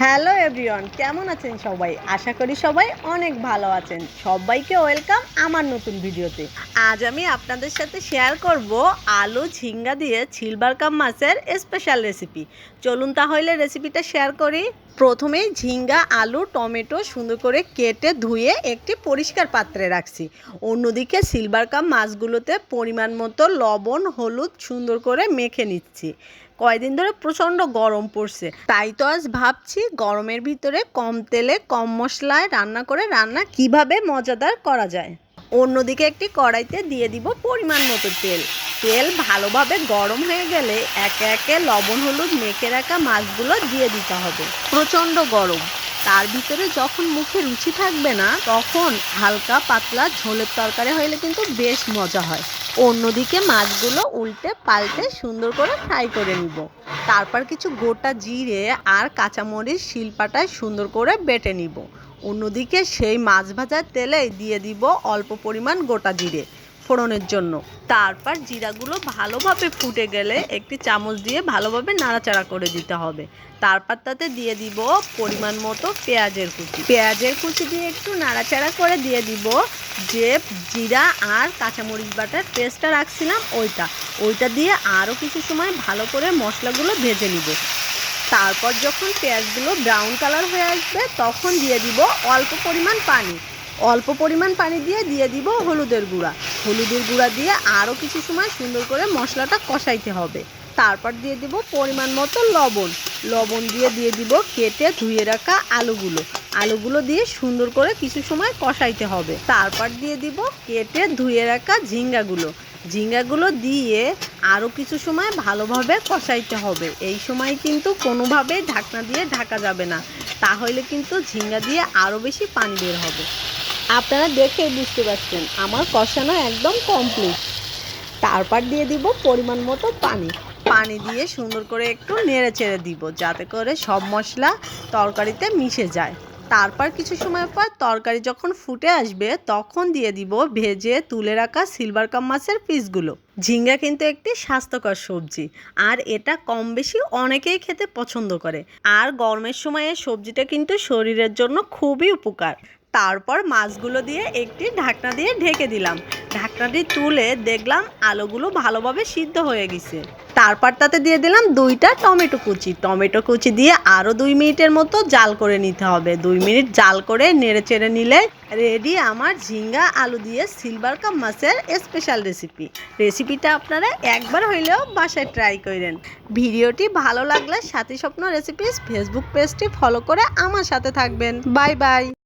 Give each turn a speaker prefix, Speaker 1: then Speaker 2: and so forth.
Speaker 1: Hello everyone, কেমন আছেন সবাই? আশা করি সবাই অনেক ভালো আছেন। সবাইকে ওয়েলকাম আমার নতুন ভিডিওতে। আজ আমি আপনাদের সাথে শেয়ার করব আলু ঝিঙ্গা দিয়ে সিলভার কাপ মাছের স্পেশাল রেসিপি। চলুন তাহলে রেসিপিটা শেয়ার করি। প্রথমেই ঝিঙ্গা, আলু, টমেটো সুন্দর করে কেটে ধুয়ে একটি পরিষ্কার পাত্রে রাখছি। অন্যদিকে সিলভার কাপ মাছগুলোতে পরিমাণ মতো লবণ, হলুদ সুন্দর করে মেখে নিচ্ছি। কয়দিন ধরে প্রচণ্ড গরম পড়ছে, তাই তো আজ ভাবছি গরমের ভিতরে কম তেলে কম মশলায় রান্না কিভাবে মজাদার করা যায়। অন্যদিকে একটি কড়াইতে দিয়ে দিব পরিমাণ মতো তেল। তেল ভালোভাবে গরম হয়ে গেলে একে একে লবণ হলুদ মেখে রাখা মাছগুলো দিয়ে দিতে হবে। প্রচণ্ড গরম, তার ভিতরে যখন মুখে রুচি থাকবে না তখন হালকা পাতলা ঝোলের তরকারি হলে কিন্তু বেশ মজা হয়। অন্যদিকে মাছগুলো উল্টে পাল্টে সুন্দর করে ফ্রাই করে নিব। তারপর কিছু গোটা জিরে আর কাঁচামরিচ শিলপাটায় সুন্দর করে বেটে নিব। অন্যদিকে সেই মাছ ভাজার তেলে দিয়ে দিব অল্প পরিমাণ গোটা জিরে ফোড়নের জন্য। তারপর জিরাগুলো ভালোভাবে ফুটে গেলে একটি চামচ দিয়ে ভালোভাবে নাড়াচাড়া করে দিতে হবে। তারপর তাতে দিয়ে দিব পরিমাণ মতো পেঁয়াজের কুচি দিয়ে একটু নাড়াচাড়া করে দিয়ে দিব যে জিরা আর কাঁচামরিচ বাটার পেস্টটা রাখছিলাম ওইটা দিয়ে আরও কিছু সময় ভালো করে মশলাগুলো ভেজে নিব। তারপর যখন পেঁয়াজগুলো ব্রাউন কালার হয়ে আসবে তখন দিয়ে দিব অল্প পরিমাণ পানি দিয়ে দিব হলুদের গুঁড়া দিয়ে আরও কিছু সময় সুন্দর করে মশলাটা কষাইতে হবে। তারপর দিয়ে দিব পরিমাণ মতো লবণ দিয়ে দিব কেটে ধুয়ে রাখা আলুগুলো দিয়ে সুন্দর করে কিছু সময় কষাইতে হবে। তারপর দিয়ে দিব কেটে ধুয়ে রাখা ঝিঙ্গাগুলো দিয়ে আরও কিছু সময় ভালোভাবে কষাইতে হবে। এই সময় কিন্তু কোনোভাবেই ঢাকনা দিয়ে ঢাকা যাবে না, তাহলে কিন্তু ঝিঙ্গা দিয়ে আরও বেশি পানি বের হবে। আপনারা দেখেই বুঝতে পারছেন আমার কষানো একদম কমপ্লিট। তারপর দিয়ে দিব পরিমাণ মতো পানি দিয়ে সুন্দর করে একটু নেড়ে চেড়ে দিব যাতে করে সব মশলা তরকারিতে মিশে যায়। তারপর কিছু সময় পর তরকারি যখন ফুটে আসবে তখন দিয়ে দিব ভেজে তুলে রাখা সিলভার কাপ মাছের পিসগুলো। ঝিঙ্গা কিন্তু একটি স্বাস্থ্যকর সবজি, আর এটা কম বেশি অনেকেই খেতে পছন্দ করে। আর গরমের সময় এই সবজিটা কিন্তু শরীরের জন্য খুবই উপকার। তারপর মাছগুলো দিয়ে একটি ঢাকনা দিয়ে ঢেকে দিলাম। ঢাকনাটি তুলে দেখলাম আলুগুলো ভালোভাবে সিদ্ধ হয়ে গেছে। তারপর তাতে দিয়ে দিলাম 2টা টমেটো কুচি দিয়ে আরও 2 মিনিটের মতো জাল করে নিতে হবে। 2 মিনিট জাল করে নেড়ে চেড়ে নিলে রেডি আমার ঝিঙ্গা আলু দিয়ে সিলভার কাপ মাছের স্পেশাল রেসিপিটা আপনারা একবার হইলেও বাসায় ট্রাই করেন। ভিডিওটি ভালো লাগলে সাথী স্বপ্ন রেসিপিস ফেসবুক পেজটি ফলো করে আমার সাথে থাকবেন। Bye bye.